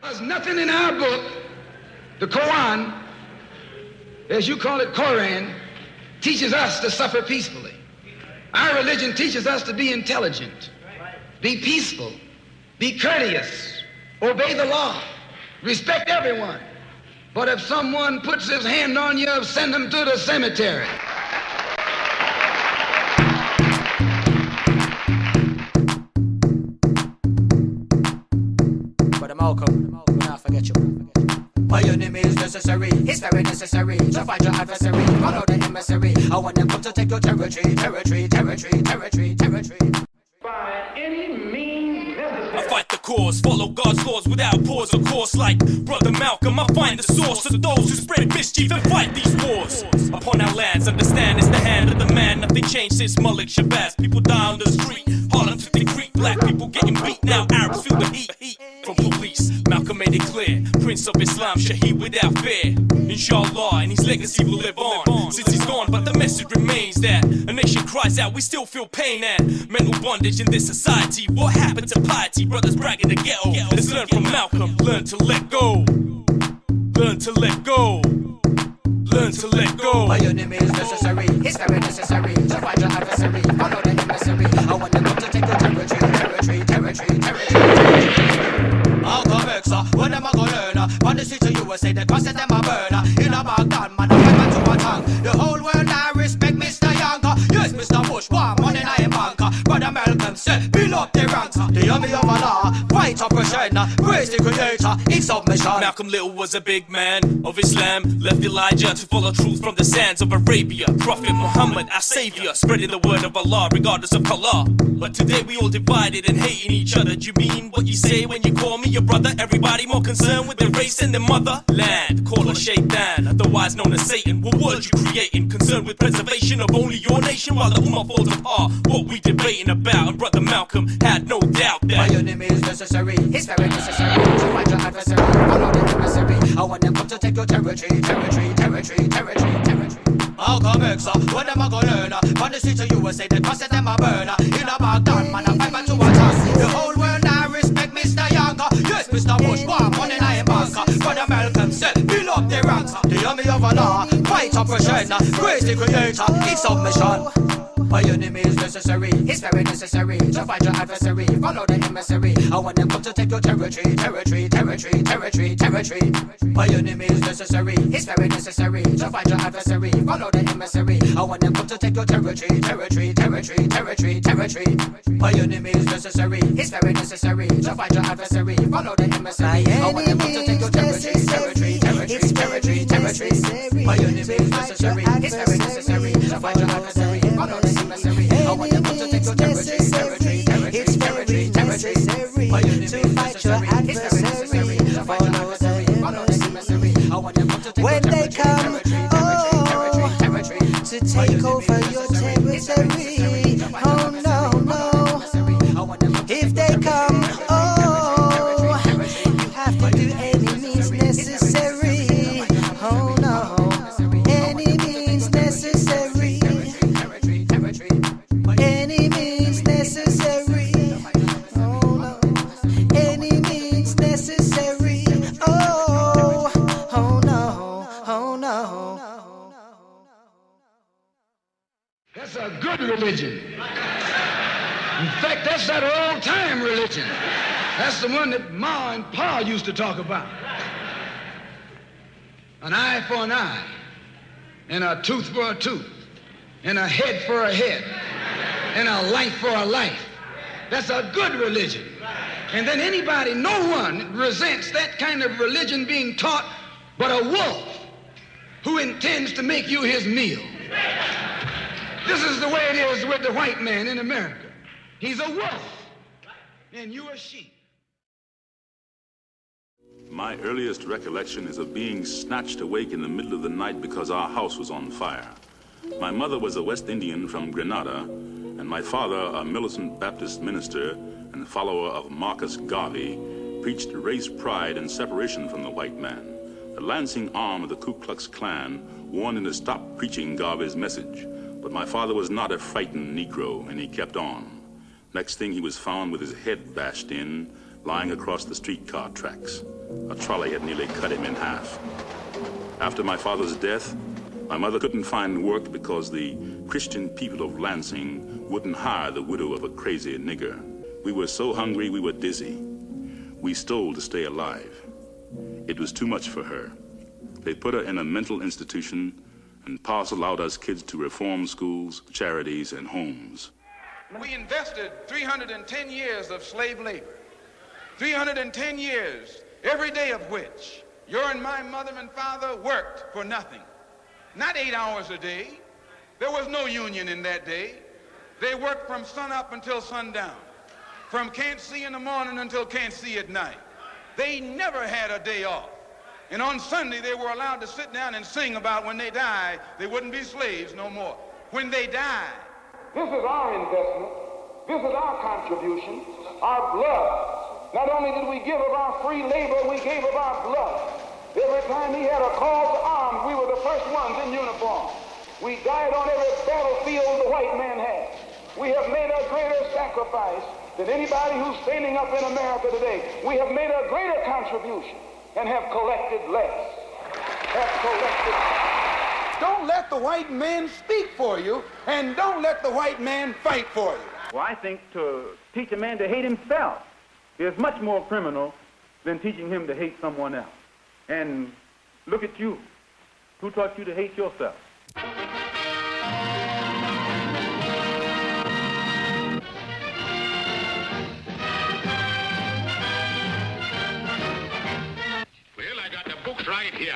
There's nothing in our book, the Quran, as you call it, Quran, teaches us to suffer peacefully. Our religion teaches us to be intelligent, be peaceful, be courteous, obey the law, respect everyone. But if someone puts his hand on you, send him to the cemetery. Brother Malcolm, we'll not forget you. My enemy is necessary, it's very necessary to find your adversary, follow the emissary. I want them come to take your territory, territory, territory, territory, territory. By any means necessary. I fight the cause, follow God's laws without pause, of course. Like Brother Malcolm, I find the source of those who spread mischief and fight these wars. Upon our lands, understand it's the hand of the man. Nothing changed since Malik Shabazz. People die on the street, Harlem to the creek. Black people getting beat, now Arabs feel the heat from police. Malcolm made it clear, Prince of Islam, Shaheed without fear. Inshallah, and his legacy will live on. Since he's gone, but the message remains that a nation cries out, we still feel pain and mental bondage in this society. What happened to piety? Brothers bragging the ghetto. Let's learn from Malcolm, learn to let go. Learn to let go. Learn to let go. My enemy is necessary, it's very necessary to find your adversary, follow the emissary. I want them to take your territory, territory, territory, territory. Malcolm X, when am I gonna learn? On the street of USA, the crosses them a burn. In a Baghdad, man, I fight man to a tongue. The whole world I respect Mr. Young. Yes, Mr. Bush, one money in a bank. Brother Malcolm said, build up the ranks. The army of Allah, fight oppression, praise the creator in submission. Malcolm Little was a big man of Islam, left Elijah to follow truth from the sands of Arabia. Prophet Muhammad, our savior, spreading the word of Allah regardless of color. But today we all divided and hating each other. Do you mean what you say when you call me your brother? Everybody more concerned with their race and their motherland. Call her Shaitan, otherwise known as Satan. What world you creating? Concerned with preservation of only your nation while the Ummah falls apart. What we debating about, and Brother Malcolm had no doubt that my enemy is necessary, it's very necessary to find your adversary, follow the emissary. I want them come to take your territory, territory, territory, territory, territory. Malcolm X, when am I gonna learn? On the streets of USA, the crosses them a burn. In a Baghdad, man, I fight man to a task. The whole world I respect Mr. Young. Yes, Mr. Bush, one money in a bank. Brother Malcolm said, build up the ranks. The army of Allah, fight oppression, praise the creator in submission. My enemy is necessary, it's very necessary to find your adversary, follow the emissary. I want them come to take your territory, territory, territory, territory, territory. My enemy is necessary, it's very necessary to find your adversary, follow the emissary. I want them come to take your territory, territory, territory, territory, territory. My enemy is necessary, it's very necessary to find your adversary, follow the emissary. I want them come to take your territory, territory, territory, territory, territory. My enemy is necessary, it's very necessary to find your adversary, follow the emissary. I want them to take your territory, territory, territory, territory, territory. My enemy is necessary, it's very necessary to find your adversary, follow the emissary. I want them to take your territory, territory, territory, territory, territory. To take over your territory. Oh no, no. If they come, oh, you have to do any means necessary. Oh no, any means necessary. Any means necessary. Oh no, any means necessary. Oh, oh no, oh no. That's a good religion. In fact, that's that old-time religion. That's the one that Ma and Pa used to talk about. An eye for an eye, and a tooth for a tooth, and a head for a head, and a life for a life. That's a good religion. And then anybody, no one resents that kind of religion being taught but a wolf who intends to make you his meal. This is the way it is with the white man in America. He's a wolf, and you a sheep. My earliest recollection is of being snatched awake in the middle of the night because our house was on fire. My mother was a West Indian from Grenada, and my father, a militant Baptist minister and follower of Marcus Garvey, preached race pride and separation from the white man. The Lansing arm of the Ku Klux Klan warned him to stop preaching Garvey's message, but my father was not a frightened Negro, and he kept on. Next thing, he was found with his head bashed in, lying across the streetcar tracks. A trolley had nearly cut him in half. After my father's death, my mother couldn't find work because the Christian people of Lansing wouldn't hire the widow of a crazy nigger. We were so hungry we were dizzy. We stole to stay alive. It was too much for her. They put her in a mental institution and parceled out us kids to reform schools, charities, and homes. We invested 310 years of slave labor. 310 years, every day of which your and my mother and father worked for nothing. Not 8 hours a day. There was no union in that day. They worked from sun up until sundown. From can't see in the morning until can't see at night. They never had a day off. And on Sunday, they were allowed to sit down and sing about when they die, they wouldn't be slaves no more. When they die. This is our investment. This is our contribution, our blood. Not only did we give of our free labor, we gave of our blood. Every time he had a call to arms, we were the first ones in uniform. We died on every battlefield the white man had. We have made a greater sacrifice than anybody who's standing up in America today. We have made a greater contribution and have collected less. Don't let the white man speak for you, and don't let the white man fight for you. Well, I think to teach a man to hate himself is much more criminal than teaching him to hate someone else. And look at you. Who taught you to hate yourself? Right here,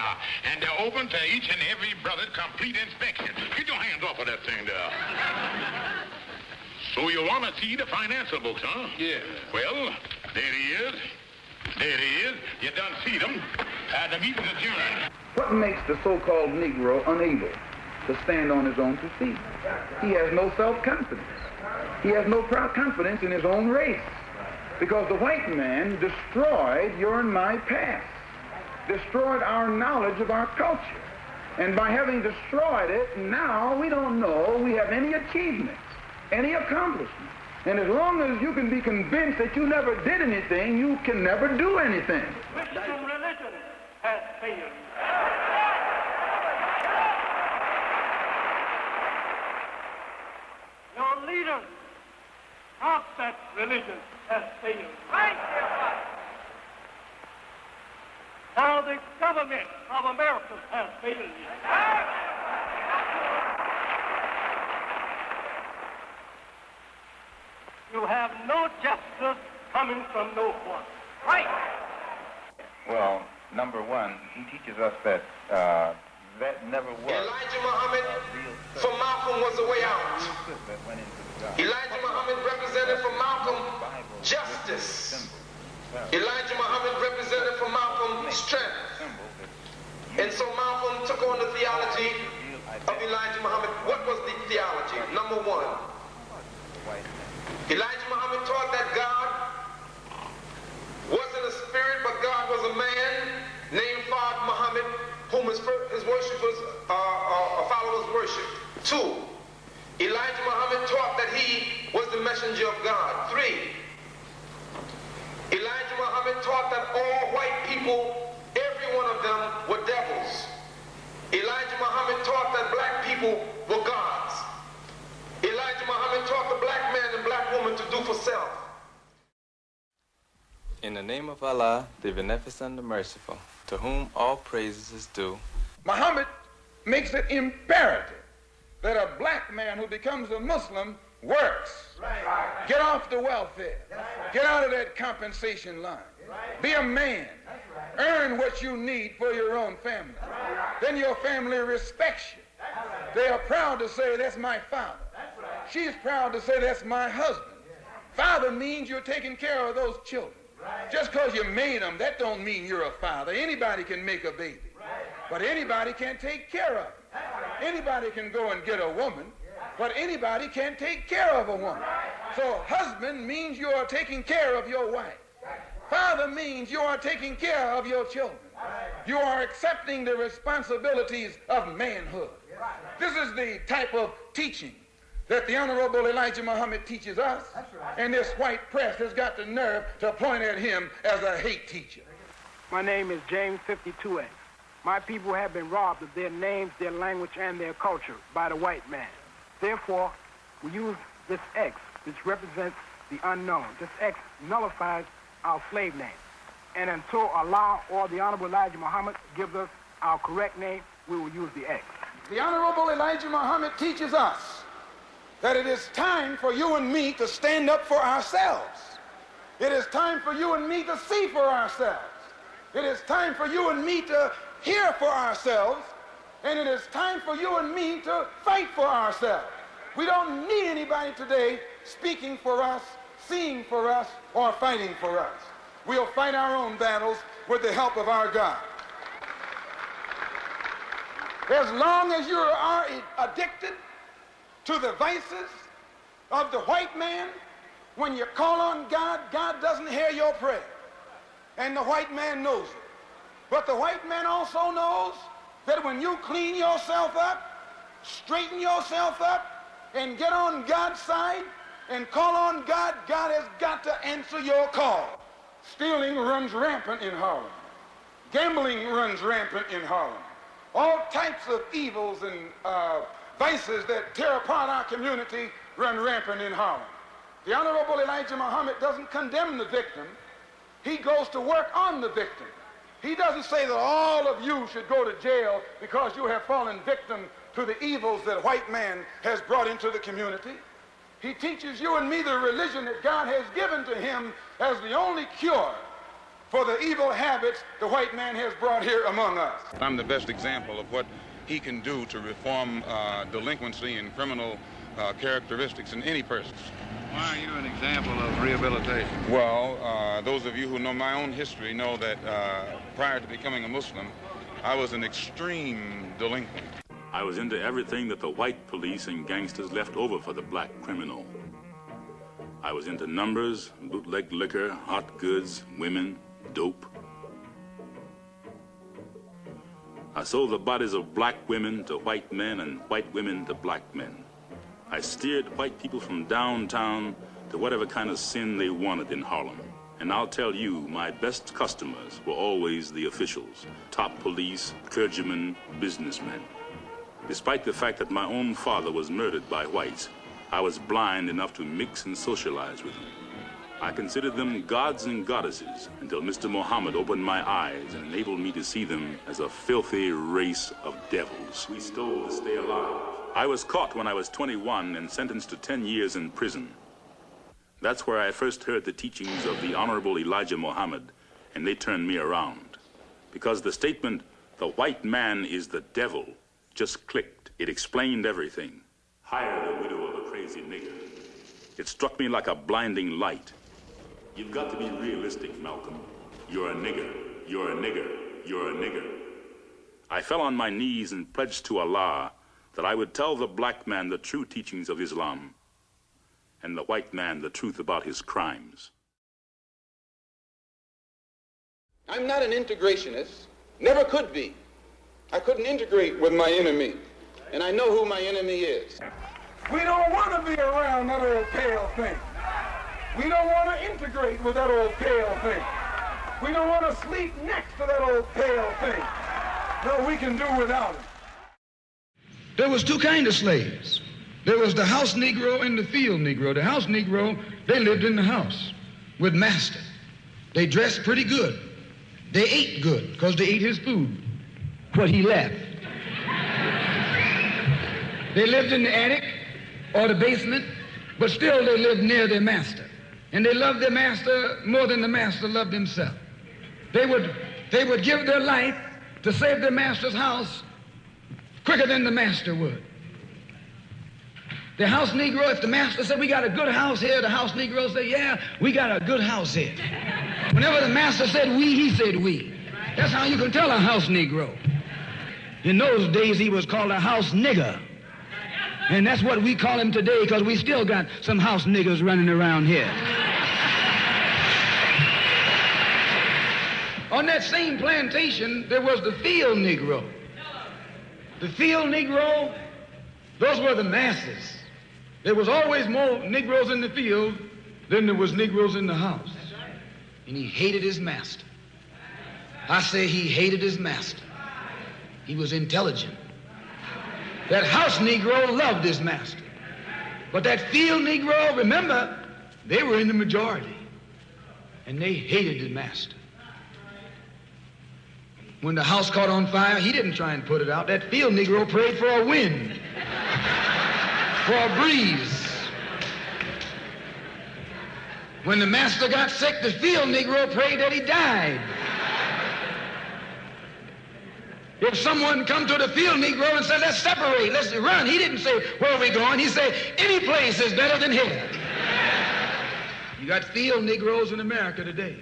and they're open to each and every brother's complete inspection. Get your hands off of that thing there. So you want to see the financial books, huh? Yeah. Well, there he is. There he is. You done see them. The meeting's adjourned. What makes the so-called Negro unable to stand on his own 2 feet? He has no self-confidence. He has no proud confidence in his own race. Because the white man destroyed your and my past. Destroyed our knowledge of our culture. And by having destroyed it, now we don't know we have any achievements, any accomplishments. And as long as you can be convinced that you never did anything, you can never do anything. Christian religion has failed. Your leaders of that religion has failed. Right here, now the government of America has failed. You have no justice coming from no one. Right. Well, number one, he teaches us that that never was. Elijah Muhammad for Malcolm was the way out. Elijah Muhammad represented for Malcolm justice. Elijah Muhammad represented for Malcolm strength. And so Malcolm took on the theology of Elijah Muhammad. What was the theology? Number one, Elijah Muhammad taught that God wasn't a spirit, but God was a man named Fard Muhammad, whom his worshippers, followers worshiped. 2, Elijah Muhammad taught that he was the messenger of God. 3, Elijah Muhammad taught that all white people, every one of them, were devils. Elijah Muhammad taught that black people were gods. Elijah Muhammad taught the black man and black woman to do for self. In the name of Allah, the Beneficent, the Merciful, to whom all praises is due. Muhammad makes it imperative that a black man who becomes a Muslim works. Right. Get off the welfare. Right. Get out of that compensation line. Right. Be a man. Right. Earn what you need for your own family. Right. Then your family respects you. Right. They are proud to say, that's my father. Right. She's proud to say, that's my husband. Yeah. Father means you're taking care of those children. Right. Just because you made them, that don't mean you're a father. Anybody can make a baby. Right. But anybody can't take care of it. Right. Anybody can go and get a woman. But anybody can't take care of a woman. So husband means you are taking care of your wife. Father means you are taking care of your children. You are accepting the responsibilities of manhood. This is the type of teaching that the Honorable Elijah Muhammad teaches us, and this white press has got the nerve to point at him as a hate teacher. My name is James 52A. My people have been robbed of their names, their language, and their culture by the white man. Therefore, we use this X, which represents the unknown. This X nullifies our slave name. And until Allah or the Honorable Elijah Muhammad gives us our correct name, we will use the X. The Honorable Elijah Muhammad teaches us that it is time for you and me to stand up for ourselves. It is time for you and me to see for ourselves. It is time for you and me to hear for ourselves. And it is time for you and me to fight for ourselves. We don't need anybody today speaking for us, seeing for us, or fighting for us. We'll fight our own battles with the help of our God. As long as you are addicted to the vices of the white man, when you call on God, God doesn't hear your prayer. And the white man knows it. But the white man also knows that when you clean yourself up, straighten yourself up, and get on God's side and call on God, God has got to answer your call. Stealing runs rampant in Harlem. Gambling runs rampant in Harlem. All types of evils and vices that tear apart our community run rampant in Harlem. The Honorable Elijah Muhammad doesn't condemn the victim. He goes to work on the victim. He doesn't say that all of you should go to jail because you have fallen victim to the evils that white man has brought into the community. He teaches you and me the religion that God has given to him as the only cure for the evil habits the white man has brought here among us. I'm the best example of what he can do to reform delinquency and criminal characteristics in any person. Why are you an example of rehabilitation? Well, those of you who know my own history know that prior to becoming a Muslim, I was an extreme delinquent. I was into everything that the white police and gangsters left over for the black criminal. I was into numbers, bootleg liquor, hot goods, women, dope. I sold the bodies of black women to white men and white women to black men. I steered white people from downtown to whatever kind of sin they wanted in Harlem. And I'll tell you, my best customers were always the officials, top police, clergymen, businessmen. Despite the fact that my own father was murdered by whites, I was blind enough to mix and socialize with them. I considered them gods and goddesses until Mr. Muhammad opened my eyes and enabled me to see them as a filthy race of devils. We stole to stay alive. I was caught when I was 21 and sentenced to 10 years in prison. That's where I first heard the teachings of the Honorable Elijah Muhammad, and they turned me around. Because the statement, "the white man is the devil," just clicked. It explained everything. Hire the widow of a crazy nigger. It struck me like a blinding light. You've got to be realistic, Malcolm. You're a nigger. You're a nigger. You're a nigger. I fell on my knees and pledged to Allah that I would tell the black man the true teachings of Islam and the white man the truth about his crimes. I'm not an integrationist, never could be. I couldn't integrate with my enemy, and I know who my enemy is. We don't want to be around that old pale thing. We don't want to integrate with that old pale thing. We don't want to sleep next to that old pale thing. No, we can do without it. There was two kinds of slaves. There was the house Negro and the field Negro. The house Negro, they lived in the house with master. They dressed pretty good. They ate good because they ate his food, what he left. They lived in the attic or the basement, but still they lived near their master. And they loved their master more than the master loved himself. They would give their life to save their master's house quicker than the master would. The house Negro, if the master said, "We got a good house here," the house Negro said, "Yeah, we got a good house here." Whenever the master said "we," he said "we." That's how you can tell a house Negro. In those days, he was called a house nigger. And that's what we call him today, because we still got some house niggers running around here. On that same plantation, there was the field Negro. The field Negro, those were the masses. There was always more Negroes in the field than there was Negroes in the house. And he hated his master. I say he hated his master. He was intelligent. That house Negro loved his master. But that field Negro, remember, they were in the majority. And they hated the master. When the house caught on fire, he didn't try and put it out. That field Negro prayed for a wind, for a breeze. When the master got sick, the field Negro prayed that he died. If someone come to the field Negro and said, let's separate, let's run, he didn't say, where are we going? He said, any place is better than here. You got field Negroes in America today.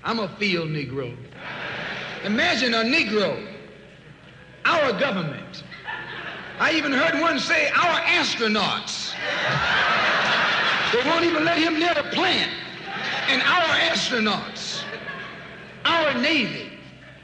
I'm a field Negro. Imagine a Negro, our government. I even heard one say, our astronauts. They won't even let him near the plant. And our astronauts, our Navy.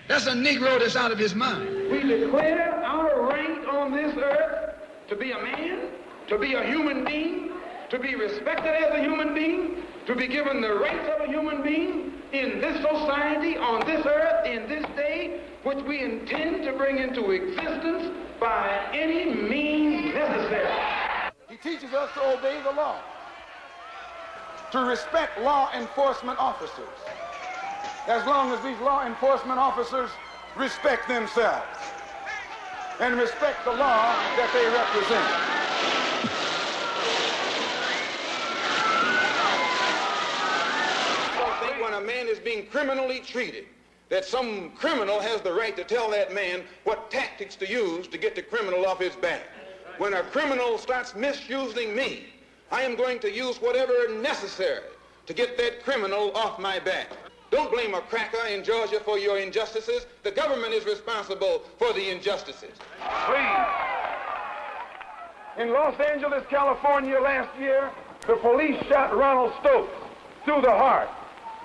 That's a Negro that's out of his mind. We declare our right on this earth to be a man, to be a human being, to be respected as a human being, to be given the rights of a human being in this society, on this earth, in this day, which we intend to bring into existence by any means necessary. He teaches us to obey the law, to respect law enforcement officers, as long as these law enforcement officers respect themselves and respect the law that they represent. I don't think when a man is being criminally treated, that some criminal has the right to tell that man what tactics to use to get the criminal off his back. When a criminal starts misusing me, I am going to use whatever necessary to get that criminal off my back. Don't blame a cracker in Georgia for your injustices. The government is responsible for the injustices. Please. In Los Angeles, California last year, the police shot Ronald Stokes through the heart.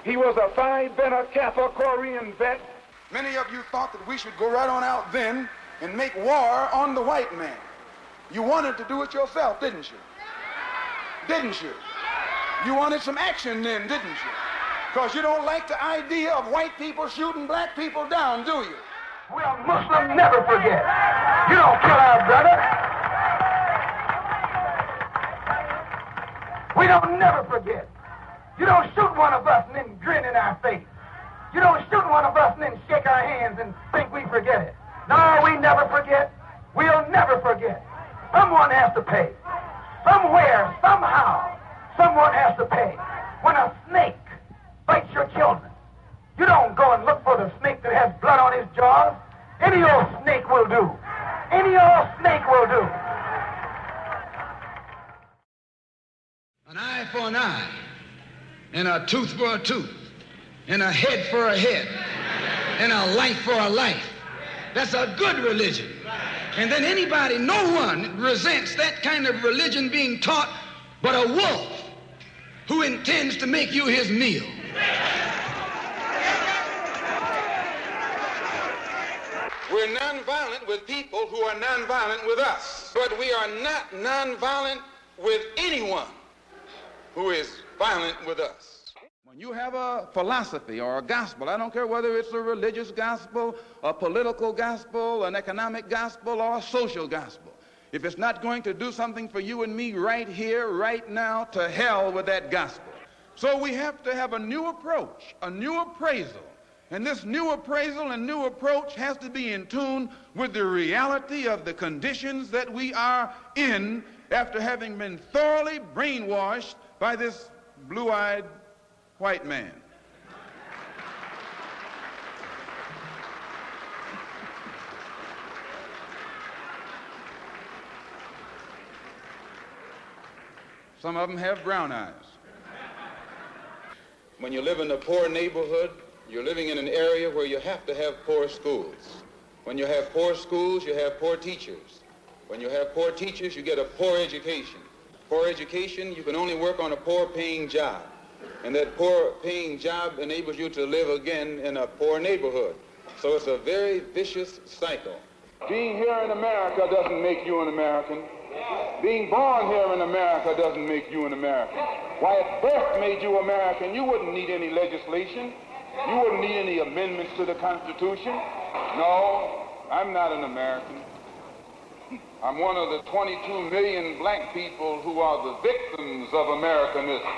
He was a Phi Beta Kappa Korean vet. Many of you thought that we should go right on out then and make war on the white man. You wanted to do it yourself, didn't you? Didn't you? You wanted some action then, didn't you? Because you don't like the idea of white people shooting black people down, do you? We are Muslims, never forget. You don't kill our brother. We don't never forget. You don't shoot one of us and then grin in our face. You don't shoot one of us and then shake our hands and think we forget it. No, we never forget. We'll never forget. Someone has to pay. Somewhere, somehow, someone has to pay. When a snake bites your children, you don't go and look for the snake that has blood on his jaws. Any old snake will do. Any old snake will do. An eye for an eye, and a tooth for a tooth, and a head for a head, and a life for a life. That's a good religion. And then anybody, no one resents that kind of religion being taught but a wolf who intends to make you his meal. We're nonviolent with people who are nonviolent with us, but we are not nonviolent with anyone who is violent with us. When you have a philosophy or a gospel, I don't care whether it's a religious gospel, a political gospel, an economic gospel, or a social gospel, if it's not going to do something for you and me right here, right now, to hell with that gospel. So we have to have a new approach, a new appraisal. And this new appraisal and new approach has to be in tune with the reality of the conditions that we are in after having been thoroughly brainwashed by this blue-eyed white man. Some of them have brown eyes. When you live in a poor neighborhood, you're living in an area where you have to have poor schools. When you have poor schools, you have poor teachers. When you have poor teachers, you get a poor education. Poor education, you can only work on a poor-paying job. And that poor-paying job enables you to live again in a poor neighborhood. So it's a very vicious cycle. Being here in America doesn't make you an American. Being born here in America doesn't make you an American. Why, if birth made you American, you wouldn't need any legislation. You wouldn't need any amendments to the Constitution. No, I'm not an American. I'm one of the 22 million black people who are the victims of Americanism.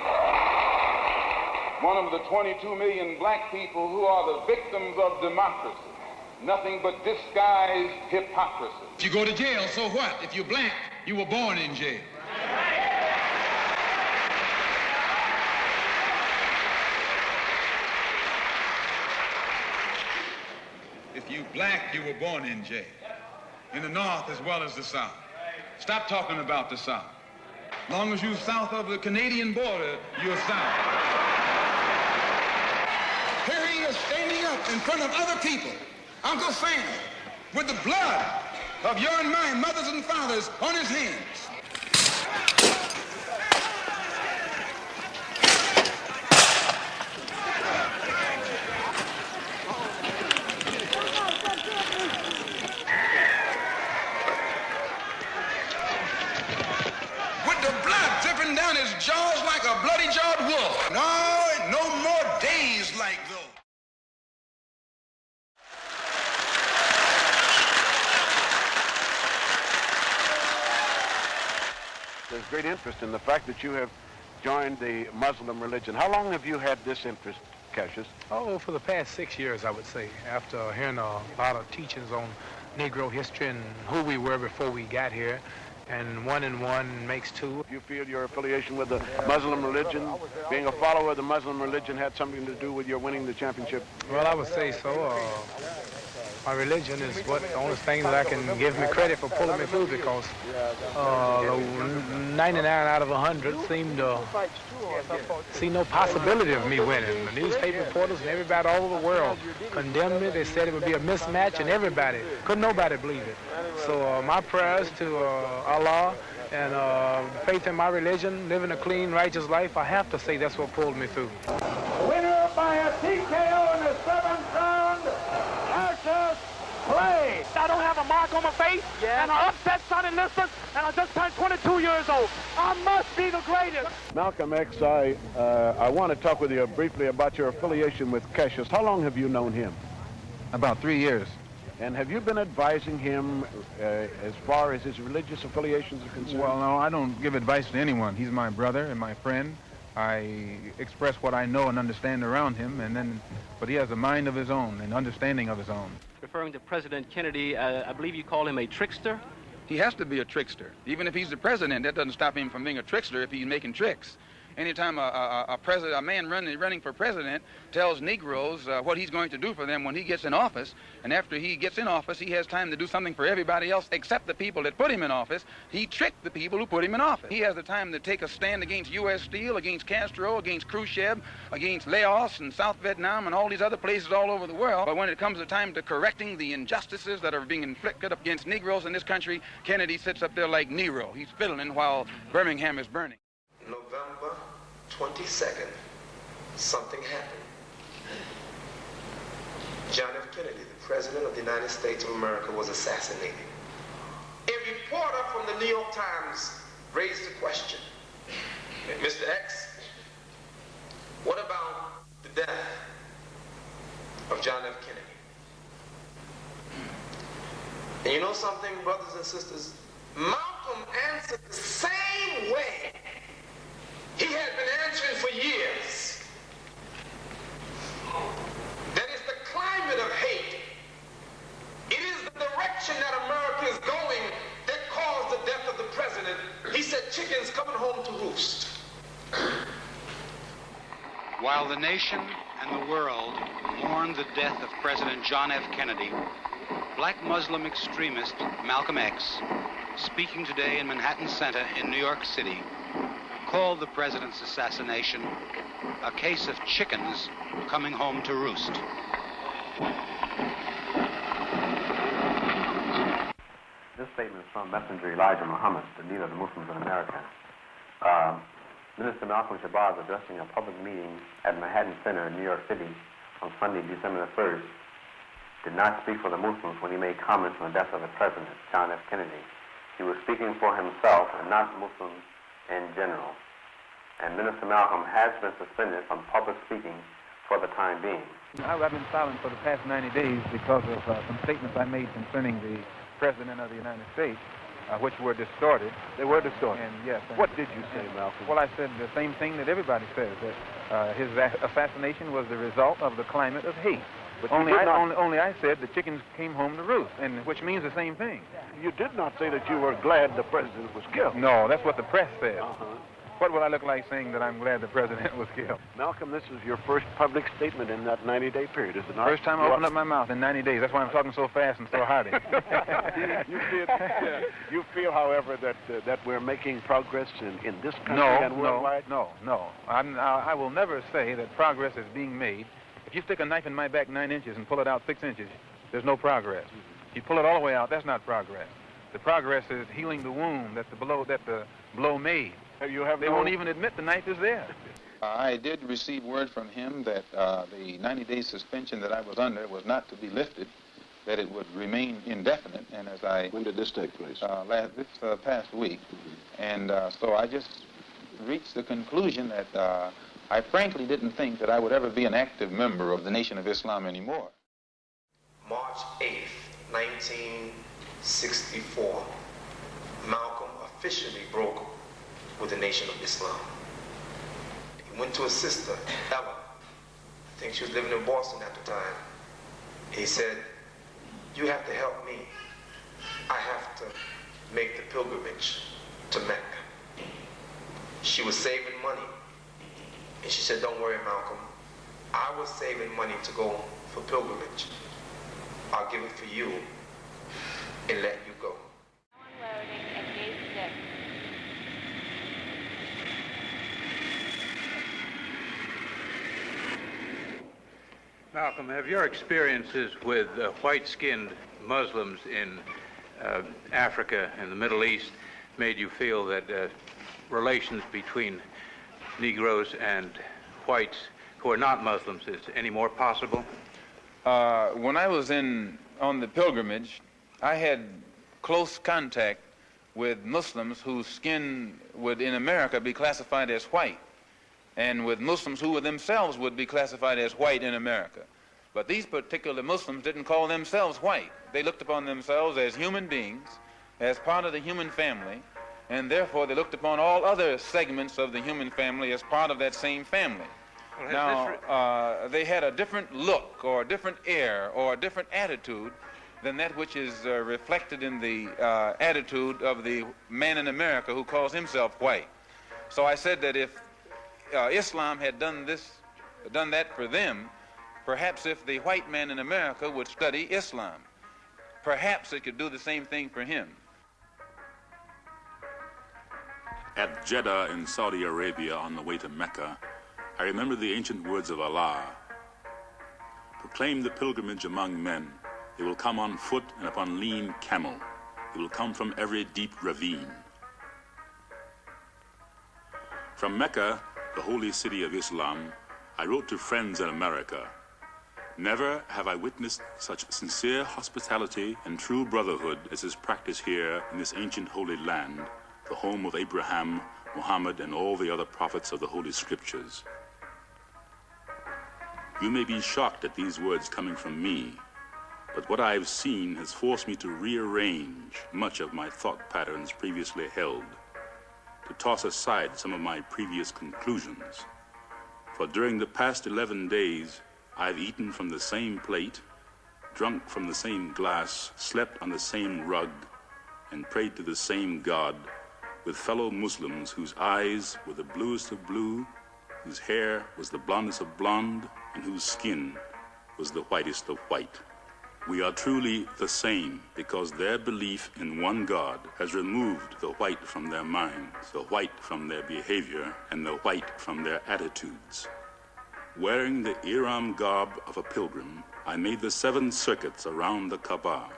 One of the 22 million black people who are the victims of democracy. Nothing but disguised hypocrisy. If you go to jail, so what? If you're black, you were born in jail. If you black, you were born in jail. In the North as well as the South. Stop talking about the South. As long as you're south of the Canadian border, you're South. Here he is standing up in front of other people, Uncle Sam, with the blood of your and my mothers and fathers on his hands. With the blood dripping down his jaws like a bloody-jawed wolf. No more days like those. There's great interest in the fact that you have joined the Muslim religion. How long have you had this interest, Cassius? Oh, for the past 6 years, I would say, after hearing a lot of teachings on Negro history and who we were before we got here. And 1 and 1 makes 2. You feel your affiliation with the Muslim religion, being a follower of the Muslim religion, had something to do with your winning the championship? Well, I would say so. My religion is the only thing that I can give me credit for pulling me through, because 99 out of 100 seemed to see no possibility of me winning. The newspaper reporters and everybody all over the world condemned me. They said it would be a mismatch, and nobody believe it. So my prayers to Allah and faith in my religion, living a clean, righteous life, I have to say that's what pulled me through. Winner by a TKO in the 7th round, Cassius Clay. I don't have a mark on my face, and I upset Sonny Liston, and I just turned 22 years old. I must be the greatest. Malcolm X, I want to talk with you briefly about your affiliation with Cassius. How long have you known him? About 3 years. And have you been advising him as far as his religious affiliations are concerned? Well, no, I don't give advice to anyone. He's my brother and my friend. I express what I know and understand around him, but he has a mind of his own and understanding of his own. Referring to President Kennedy, I believe you call him a trickster? He has to be a trickster. Even if he's the president, that doesn't stop him from being a trickster if he's making tricks. Anytime a man running for president tells Negroes what he's going to do for them when he gets in office, and after he gets in office, he has time to do something for everybody else except the people that put him in office, he tricked the people who put him in office. He has the time to take a stand against U.S. Steel, against Castro, against Khrushchev, against Laos and South Vietnam and all these other places all over the world. But when it comes to time to correcting the injustices that are being inflicted against Negroes in this country, Kennedy sits up there like Nero. He's fiddling while Birmingham is burning. November 22nd, something happened. John F. Kennedy, the President of the United States of America, was assassinated. A reporter from the New York Times raised the question, Mr. X, what about the death of John F. Kennedy? And you know something, brothers and sisters? Malcolm answered the same way he had been answering for years. That is the climate of hate. It is the direction that America is going that caused the death of the president. He said chickens coming home to roost. While the nation and the world mourn the death of President John F. Kennedy, black Muslim extremist Malcolm X, speaking today in Manhattan Center in New York City, called the president's assassination a case of chickens coming home to roost. This statement is from Messenger Elijah Muhammad, the leader of the Muslims in America. Minister Malcolm Shabazz, addressing a public meeting at Manhattan Center in New York City on Sunday, December the 1st, did not speak for the Muslims when he made comments on the death of the president, John F. Kennedy. He was speaking for himself and not Muslims in general. And Minister Malcolm has been suspended from public speaking for the time being. I've been silent for the past 90 days because of some statements I made concerning the President of the United States, which were distorted. They were distorted? And yes. What did you say, Malcolm? Well, I said the same thing that everybody says, that his assassination was the result of the climate of hate. But only I said the chickens came home to roost, and which means the same thing. You did not say that you were glad the president was killed. No, that's what the press said. What would I look like saying that I'm glad the president was killed? Malcolm, this is your first public statement in that 90-day period, is it not? First time I opened up my mouth in 90 days. That's why I'm talking so fast and so hearty. You feel, however, that we're making progress in this country and worldwide? No. I will never say that progress is being made. If you stick a knife in my back 9 inches and pull it out 6 inches, there's no progress. If you pull it all the way out, that's not progress. The progress is healing the wound that the blow made. They won't even admit the knife is there. I did receive word from him that the 90-day suspension that I was under was not to be lifted, that it would remain indefinite. And as I... When did this take place? This past week. And so I just reached the conclusion that I frankly didn't think that I would ever be an active member of the Nation of Islam anymore. March 8th, 1964, Malcolm officially broke with the Nation of Islam. He went to his sister, Ella. I think she was living in Boston at the time. He said, "You have to help me. I have to make the pilgrimage to Mecca." She was saving money. And she said, "Don't worry, Malcolm. I was saving money to go for pilgrimage. I'll give it for you and let you go." Malcolm, have your experiences with white-skinned Muslims in Africa and the Middle East made you feel that relations between Negroes and whites who are not Muslims is any more possible? When I was on the pilgrimage, I had close contact with Muslims whose skin would in America be classified as white, and with Muslims who themselves would be classified as white in America. But these particular Muslims didn't call themselves white. They looked upon themselves as human beings, as part of the human family, and therefore they looked upon all other segments of the human family as part of that same family. Now, they had a different look or a different air or a different attitude than that which is reflected in the attitude of the man in America who calls himself white. So I said that if Islam had done that for them, perhaps if the white man in America would study Islam, perhaps it could do the same thing for him. At Jeddah in Saudi Arabia on the way to Mecca, I remember the ancient words of Allah. Proclaim the pilgrimage among men. They will come on foot and upon lean camel. They will come from every deep ravine. From Mecca, the holy city of Islam, I wrote to friends in America. Never have I witnessed such sincere hospitality and true brotherhood as is practiced here in this ancient holy land, the home of Abraham, Muhammad, and all the other prophets of the Holy Scriptures. You may be shocked at these words coming from me, but what I have seen has forced me to rearrange much of my thought patterns previously held, to toss aside some of my previous conclusions. For during the past 11 days, I've eaten from the same plate, drunk from the same glass, slept on the same rug, and prayed to the same God, with fellow Muslims whose eyes were the bluest of blue, whose hair was the blondest of blonde, and whose skin was the whitest of white. We are truly the same because their belief in one God has removed the white from their minds, the white from their behavior, and the white from their attitudes. Wearing the Ihram garb of a pilgrim, I made the 7 circuits around the Kaaba.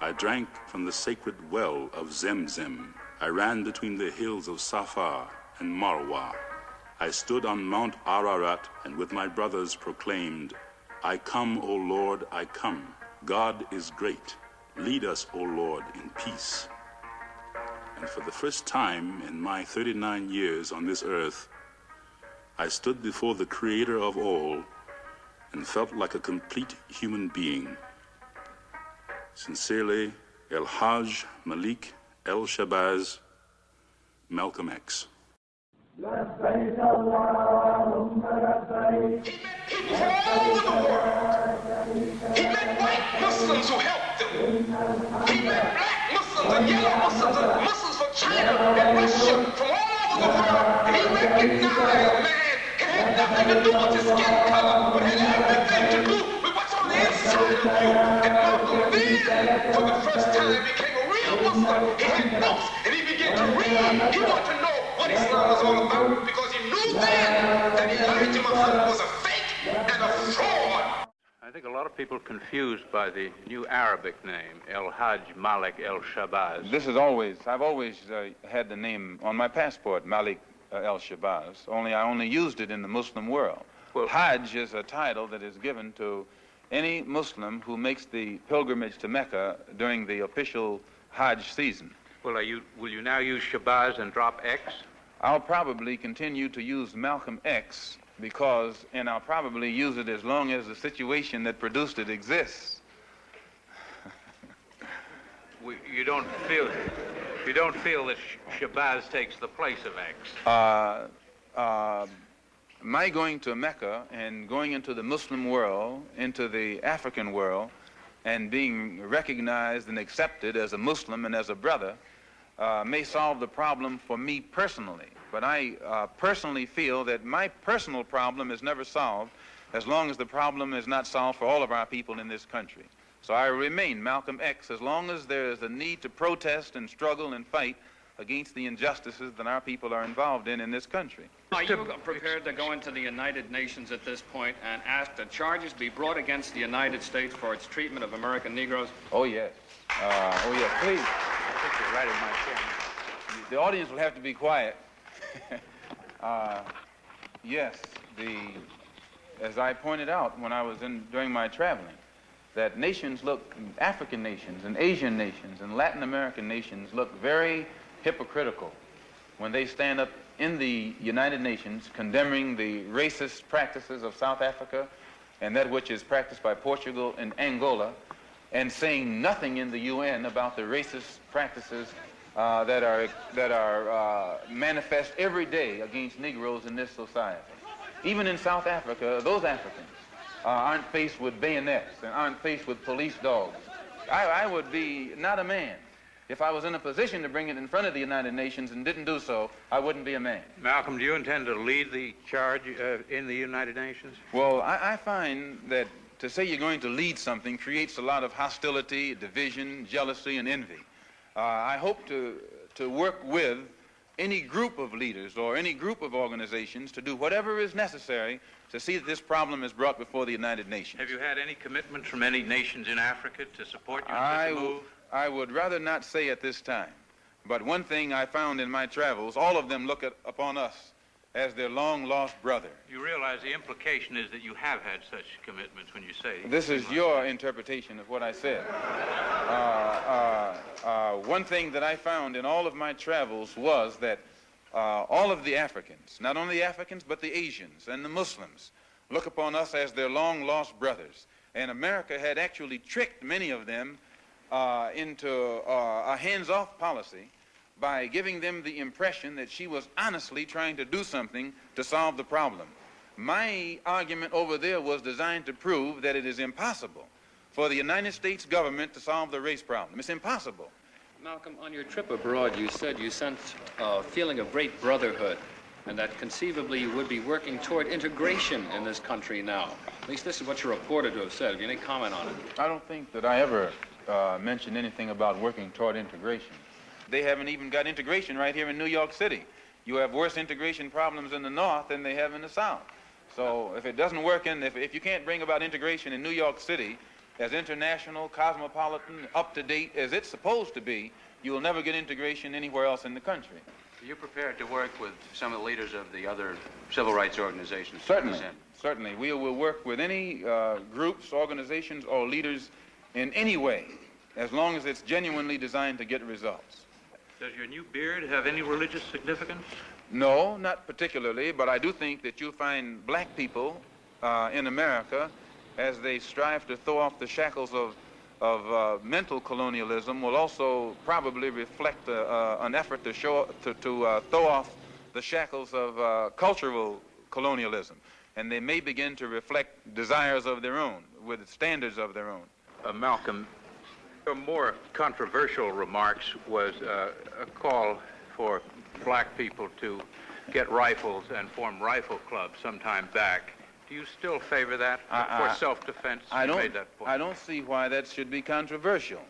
I drank from the sacred well of Zemzem. I ran between the hills of Safa and Marwa. I stood on Mount Ararat and with my brothers proclaimed, I come, O Lord, I come. God is great. Lead us, O Lord, in peace. And for the first time in my 39 years on this earth, I stood before the Creator of all and felt like a complete human being. Sincerely, El Hajj Malik El Shabazz, Malcolm X. لبيك اللهم لبيك. He met people all over the world. He met white Muslims who helped him. He met black Muslims and yellow Muslims and Muslims from China and Russia, from all over the world. And he recognized, man, it had nothing to do with your skin color, but it had everything to do with what's on the inside of you. And Malcolm then, for the first time, became a real Muslim. He had books, and he began to read. He wanted to know what Islam was all about, because he knew then that Elijah Muhammad was a fake and a fraud. I think a lot of people confused by the new Arabic name, El Hajj Malik El Shabazz. I've always had the name on my passport, Malik El Shabazz, only I only used it in the Muslim world. Well, Hajj is a title that is given to any Muslim who makes the pilgrimage to Mecca during the official Hajj season. Well, will you now use Shabazz and drop X? I'll probably continue to use Malcolm X and I'll probably use it as long as the situation that produced it exists. You don't feel that Shabazz takes the place of X? My going to Mecca and going into the Muslim world, into the African world, and being recognized and accepted as a Muslim and as a brother may solve the problem for me personally. But I personally feel that my personal problem is never solved as long as the problem is not solved for all of our people in this country. So I remain Malcolm X as long as there is a need to protest and struggle and fight against the injustices that our people are involved in this country. Are you prepared to go into the United Nations at this point and ask that charges be brought against the United States for its treatment of American Negroes? Oh, yes. Oh, yes, please. I think you're right in my chairman. The audience will have to be quiet. Yes, as I pointed out when I was during my traveling, that African nations and Asian nations and Latin American nations look very hypocritical when they stand up in the United Nations condemning the racist practices of South Africa and that which is practiced by Portugal and Angola, and saying nothing in the UN about the racist practices that are manifest every day against Negroes in this society. Even in South Africa, those Africans aren't faced with bayonets and aren't faced with police dogs. I would be not a man. If I was in a position to bring it in front of the United Nations and didn't do so, I wouldn't be a man. Malcolm, do you intend to lead the charge in the United Nations? Well, I find that to say you're going to lead something creates a lot of hostility, division, jealousy, and envy. I hope to work with any group of leaders or any group of organizations to do whatever is necessary to see that this problem is brought before the United Nations. Have you had any commitments from any nations in Africa to support you in such a move? I would rather not say at this time. But one thing I found in my travels, all of them look upon us as their long-lost brother. You realize the implication is that you have had such commitments when you say... This is your interpretation of what I said. One thing that I found in all of my travels was that all of the Africans, not only the Africans, but the Asians and the Muslims, look upon us as their long-lost brothers. And America had actually tricked many of them into a hands-off policy by giving them the impression that she was honestly trying to do something to solve the problem. My argument over there was designed to prove that it is impossible for the United States government to solve the race problem. It's impossible. Malcolm, on your trip abroad, you said you sensed a feeling of great brotherhood and that conceivably you would be working toward integration in this country now. At least this is what you're reported to have said. Have you any comment on it? I don't think that I ever mentioned anything about working toward integration. They haven't even got integration right here in New York City. You have worse integration problems in the North than they have in the South. So if it doesn't work if you can't bring about integration in New York City as international, cosmopolitan, up-to-date as it's supposed to be, you will never get integration anywhere else in the country. Are you prepared to work with some of the leaders of the other civil rights organizations? Certainly, certainly. We will work with any groups, organizations, or leaders in any way, as long as it's genuinely designed to get results. Does your new beard have any religious significance? No, not particularly, but I do think that you'll find black people in America, as they strive to throw off the shackles of mental colonialism, will also probably reflect an effort to throw off the shackles of cultural colonialism. And they may begin to reflect desires of their own, with standards of their own. Malcolm, your more controversial remarks was a call for black people to get rifles and form rifle clubs sometime back. Do you still favor that for self-defense? I made that point. I don't see why that should be controversial.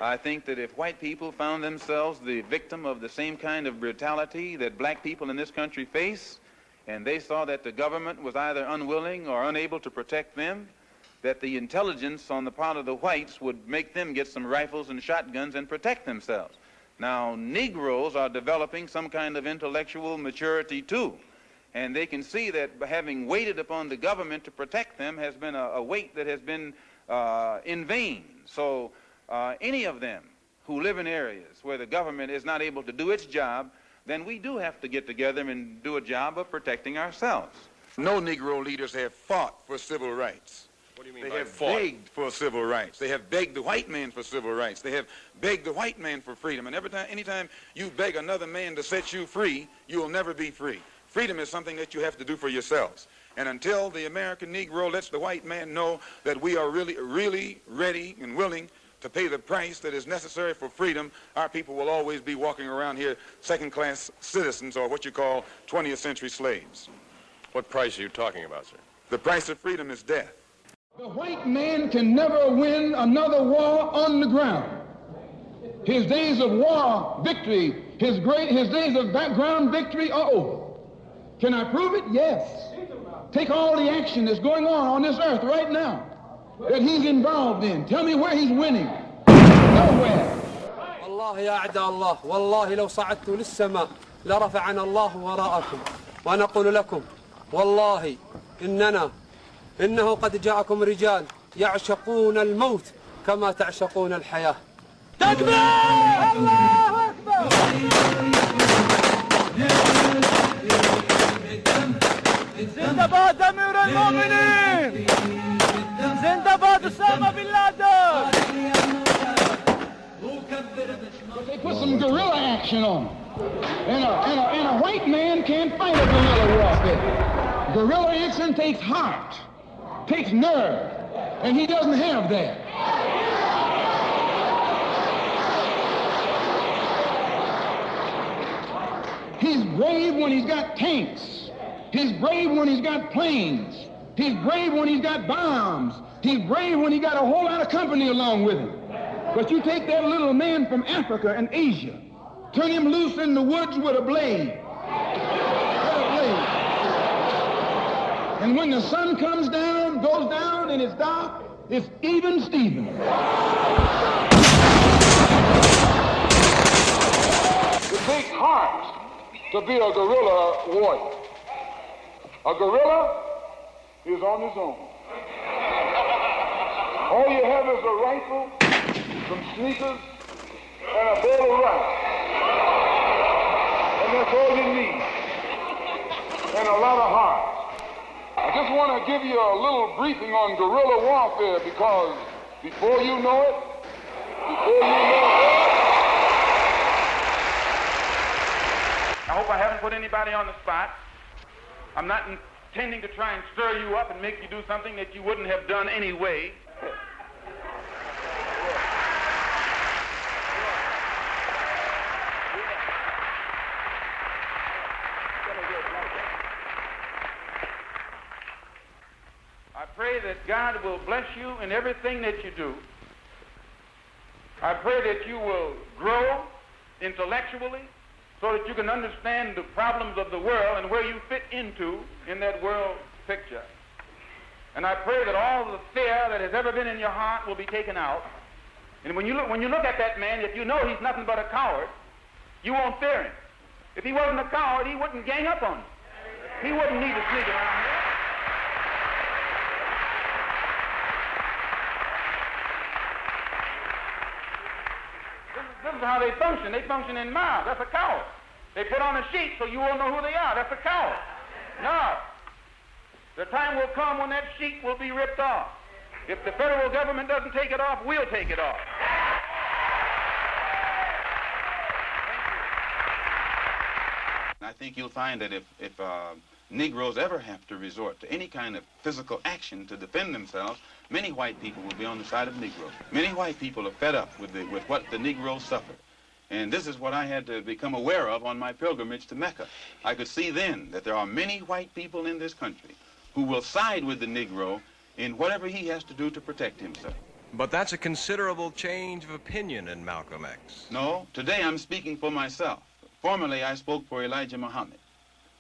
I think that if white people found themselves the victim of the same kind of brutality that black people in this country face, and they saw that the government was either unwilling or unable to protect them, that the intelligence on the part of the whites would make them get some rifles and shotguns and protect themselves. Now, Negroes are developing some kind of intellectual maturity too, and they can see that having waited upon the government to protect them has been a wait that has been in vain. So any of them who live in areas where the government is not able to do its job, then we do have to get together and do a job of protecting ourselves. No Negro leaders have fought for civil rights. What do you mean They by have fought? begged for civil rights. They have begged the white man for civil rights. They have begged the white man for freedom. And anytime you beg another man to set you free, you will never be free. Freedom is something that you have to do for yourselves. And until the American Negro lets the white man know that we are really, really ready and willing to pay the price that is necessary for freedom, our people will always be walking around here second-class citizens, or what you call 20th century slaves. What price are you talking about, sir? The price of freedom is death. The white man can never win another war on the ground. His days of war victory, his days of background victory are over. Can I prove it? Yes. Take all the action that's going on this earth right now that he's involved in. Tell me where he's winning. Nowhere. والله يا أعداء الله والله لو صعدتوا للسماء لرفعنا الله وراءكم ونقول لكم والله إنه قد جاءكم رجال يعشقون الموت كما تعشقون الحياة. تكبير! الله أكبر! زندباد أمير المؤمنين! زندباد أسامة بن لادن! They put some guerrilla action on him. And a white man can't fight a guerrilla warfare. Guerrilla action takes heart, takes nerve, and he doesn't have that. He's brave when he's got tanks. He's brave when he's got planes. He's brave when he's got bombs. He's brave when he got a whole lot of company along with him. But you take that little man from Africa and Asia, turn him loose in the woods with a blade. And when the sun goes down and it's dark, it's even Steven. It takes heart to be a guerrilla warrior. A guerrilla is on his own. All you have is a rifle, some sneakers, and a bowl of rice. And that's all you need. And a lot of heart. I just want to give you a little briefing on guerrilla warfare, because before you know it, I hope I haven't put anybody on the spot. I'm not intending to try and stir you up and make you do something that you wouldn't have done anyway. I pray that God will bless you in everything that you do. I pray that you will grow intellectually so that you can understand the problems of the world and where you fit into in that world picture. And I pray that all the fear that has ever been in your heart will be taken out. And when you look at that man, if you know he's nothing but a coward, you won't fear him. If he wasn't a coward, he wouldn't gang up on you. He wouldn't need to sneak around here. This This is how they function. They function in mobs. That's a coward. They put on a sheet so you won't know who they are. That's a coward. No. The time will come when that sheet will be ripped off. If the federal government doesn't take it off, we'll take it off. I think you'll find that if Negroes ever have to resort to any kind of physical action to defend themselves, many white people will be on the side of Negroes. Many white people are fed up with what the Negroes suffer. And this is what I had to become aware of on my pilgrimage to Mecca. I could see then that there are many white people in this country who will side with the Negro in whatever he has to do to protect himself. But that's a considerable change of opinion in Malcolm X. No, today I'm speaking for myself. Formerly, I spoke for Elijah Muhammad.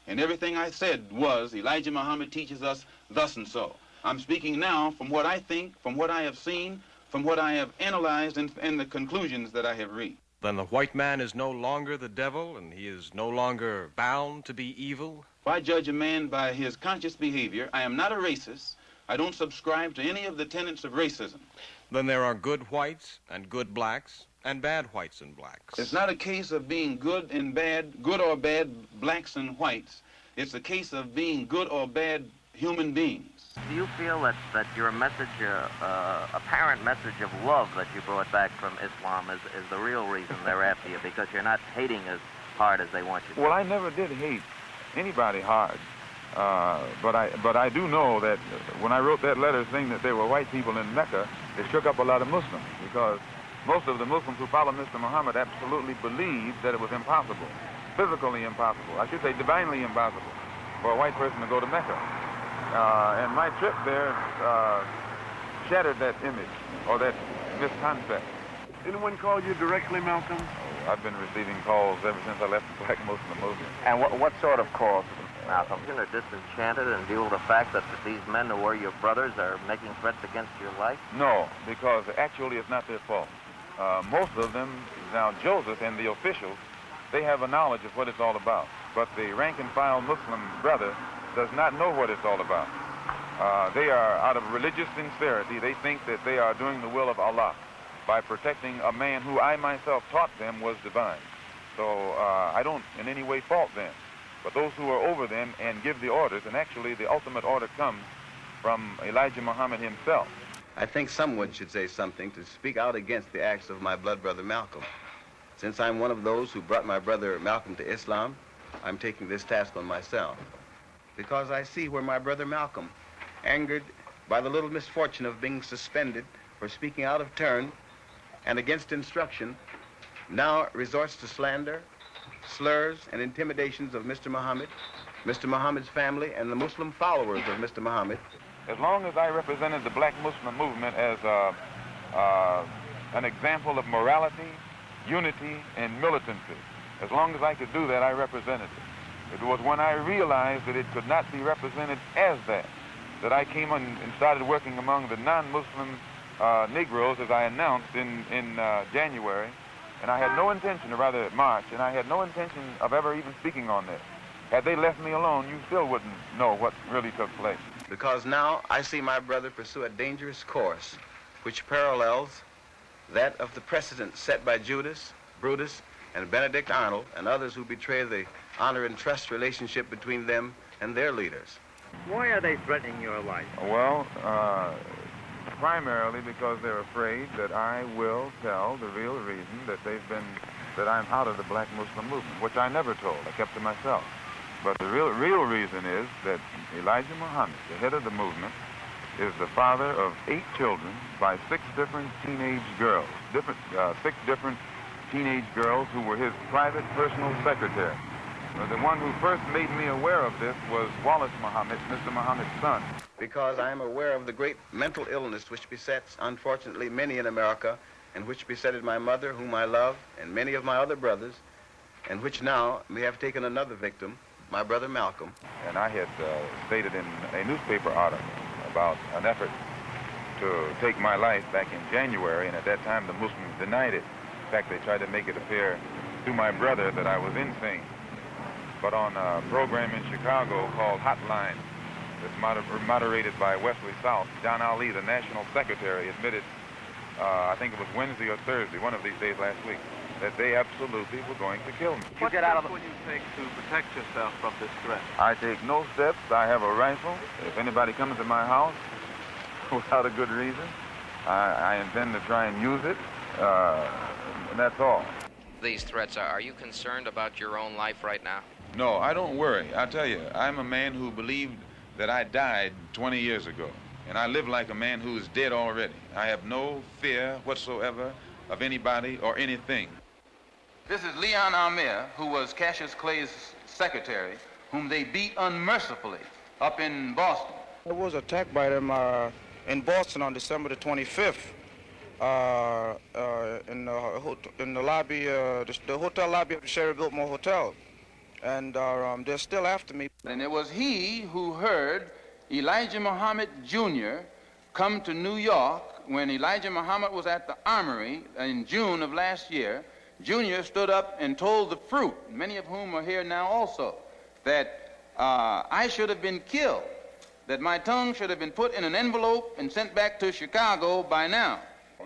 And everything I said was, Elijah Muhammad teaches us thus and so. I'm speaking now from what I think, from what I have seen, from what I have analyzed, and the conclusions that I have reached. Then the white man is no longer the devil, and he is no longer bound to be evil? If I judge a man by his conscious behavior, I am not a racist. I don't subscribe to any of the tenets of racism. Then there are good whites and good blacks and bad whites and blacks. It's not a case of being good and bad, good or bad blacks and whites. It's a case of being good or bad human beings. Do you feel that your message, apparent message of love that you brought back from Islam is the real reason they're after you, because you're not hating as hard as they want you to? Well, I never did hate anybody hard. But I do know that when I wrote that letter saying that there were white people in Mecca, it shook up a lot of Muslims, because most of the Muslims who follow Mr. Muhammad absolutely believed that it was impossible, physically impossible, I should say divinely impossible, for a white person to go to Mecca. And my trip there shattered that image, or that misconcept. Anyone call you directly, Malcolm? Oh, I've been receiving calls ever since I left the Black Muslim movement. And what sort of calls, Malcolm? You're disenchanted in view of the fact that these men who were your brothers are making threats against your life? No, because actually it's not their fault. Most of them, now Joseph and the officials, they have a knowledge of what it's all about. But the rank-and-file Muslim brother does not know what it's all about. They are, out of religious sincerity, they think that they are doing the will of Allah by protecting a man who I myself taught them was divine. So I don't in any way fault them. But those who are over them and give the orders, and actually the ultimate order comes from Elijah Muhammad himself. I think someone should say something to speak out against the acts of my blood brother Malcolm. Since I'm one of those who brought my brother Malcolm to Islam, I'm taking this task on myself. Because I see where my brother Malcolm, angered by the little misfortune of being suspended for speaking out of turn and against instruction, now resorts to slander, slurs, and intimidations of Mr. Muhammad, Mr. Muhammad's family, and the Muslim followers of Mr. Muhammad. As long as I represented the Black Muslim movement as an example of morality, unity, and militancy, as long as I could do that, I represented it. It was when I realized that it could not be represented as that I came on and started working among the non-Muslim Negroes, as I announced in January, and I had no intention, or rather March, and I had no intention of ever even speaking on this. Had they left me alone, you still wouldn't know what really took place. Because now I see my brother pursue a dangerous course which parallels that of the precedent set by Judas, Brutus, and Benedict Arnold, and others who betray the honor and trust relationship between them and their leaders. Why are they threatening your life? Well, primarily because they're afraid that I will tell the real reason that I'm out of the Black Muslim movement, which I never told. I kept to myself. But the real reason is that Elijah Muhammad, the head of the movement, is the father of 8 children by 6 different teenage girls, 6 different teenage girls who were his private personal secretary. The one who first made me aware of this was Wallace Muhammad, Mr. Muhammad's son. Because I am aware of the great mental illness which besets, unfortunately, many in America, and which besetted my mother, whom I love, and many of my other brothers, and which now may have taken another victim, my brother Malcolm. And I had stated in a newspaper article about an effort to take my life back in January, and at that time the Muslims denied it. In fact, they tried to make it appear to my brother that I was insane. But on a program in Chicago called Hotline, that's moderated by Wesley South, John Ali, the national secretary, admitted, I think it was Wednesday or Thursday, one of these days last week, that they absolutely were going to kill me. What steps will you take to protect yourself from this threat? I take no steps. I have a rifle. If anybody comes to my house without a good reason, I intend to try and use it, and that's all. These threats, are you concerned about your own life right now? No, I don't worry. I tell you, I'm a man who believed that I died 20 years ago, and I live like a man who is dead already. I have no fear whatsoever of anybody or anything. This is Leon Amir, who was Cassius Clay's secretary, whom they beat unmercifully up in Boston. I was attacked by them in Boston on December the 25th in the lobby, the hotel lobby of the Sherry Biltmore Hotel. And they're still after me. And it was he who heard Elijah Muhammad Jr. come to New York when Elijah Muhammad was at the Armory in June of last year. Jr. stood up and told the Fruit, many of whom are here now also, that I should have been killed, that my tongue should have been put in an envelope and sent back to Chicago by now.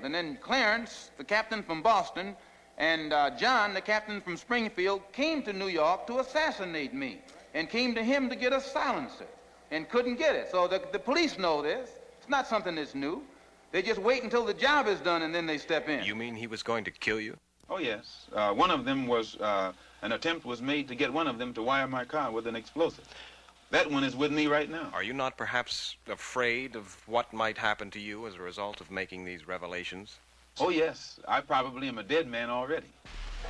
And then Clarence, the captain from Boston, and John, the captain from Springfield, came to New York to assassinate me and came to him to get a silencer and couldn't get it. So the police know this. It's not something that's new. They just wait until the job is done and then they step in. You mean he was going to kill you? Oh, yes. One of them was, an attempt was made to get one of them to wire my car with an explosive. That one is with me right now. Are you not perhaps afraid of what might happen to you as a result of making these revelations? Oh, yes. I probably am a dead man already.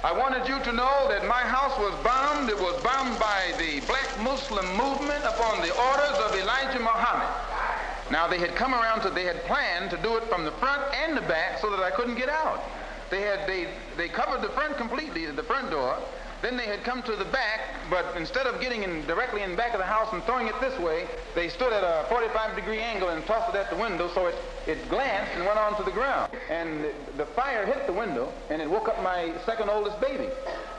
I wanted you to know that my house was bombed. It was bombed by the black Muslim movement upon the orders of Elijah Muhammad. Now, they had come around they had planned to do it from the front and the back so that I couldn't get out. They covered the front completely, the front door. Then they had come to the back, but instead of getting directly in the back of the house and throwing it this way, they stood at a 45-degree angle and tossed it at the window, so it glanced and went onto the ground. And the fire hit the window, and it woke up my second oldest baby.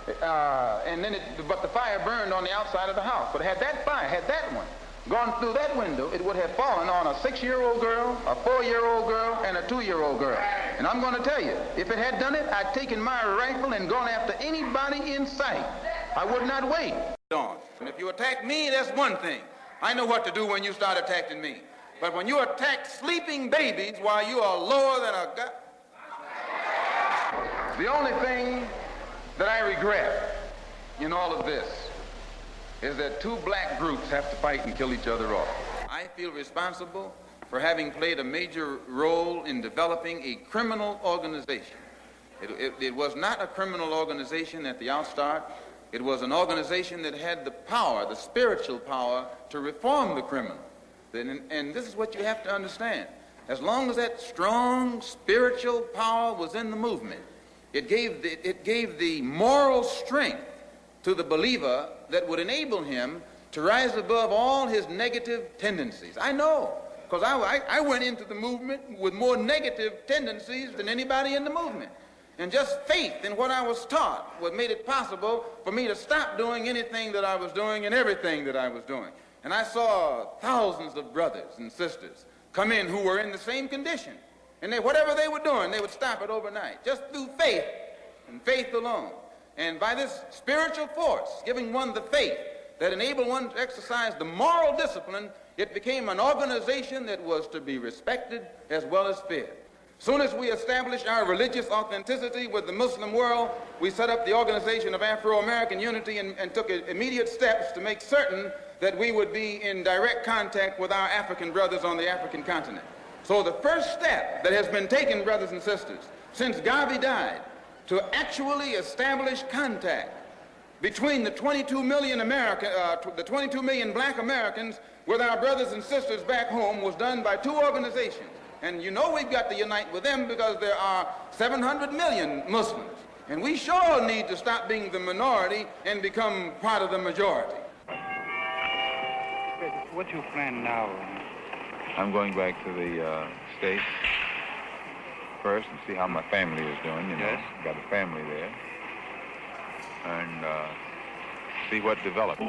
But the fire burned on the outside of the house. But had that one gone through that window, it would have fallen on a 6-year-old girl, a 4-year-old girl, and a 2-year-old girl. And I'm going to tell you, if it had done it, I'd taken my rifle and gone after anybody in sight. I would not wait. And if you attack me, that's one thing. I know what to do when you start attacking me. But when you attack sleeping babies while you are lower than a guy... The only thing that I regret in all of this is that two black groups have to fight and kill each other off. I feel responsible for having played a major role in developing a criminal organization. It was not a criminal organization at the outstart. It was an organization that had the power, the spiritual power, to reform the criminal. And this is what you have to understand. As long as that strong spiritual power was in the movement, it gave the moral strength to the believer that would enable him to rise above all his negative tendencies. I know, because I went into the movement with more negative tendencies than anybody in the movement. And just faith in what I was taught what made it possible for me to stop doing anything that I was doing and everything that I was doing. And I saw thousands of brothers and sisters come in who were in the same condition. And whatever they were doing, they would stop it overnight, just through faith and faith alone. And by this spiritual force, giving one the faith that enabled one to exercise the moral discipline, it became an organization that was to be respected as well as feared. Soon as we established our religious authenticity with the Muslim world, we set up the Organization of Afro-American Unity and took immediate steps to make certain that we would be in direct contact with our African brothers on the African continent. So the first step that has been taken, brothers and sisters, since Garvey died, to actually establish contact between the 22 million black Americans with our brothers and sisters back home was done by two organizations. And you know we've got to unite with them because there are 700 million Muslims. And we sure need to stop being the minority and become part of the majority. What's your plan now? I'm going back to the States first and see how my family is doing, you know. Yes. Got a family there. And see what develops.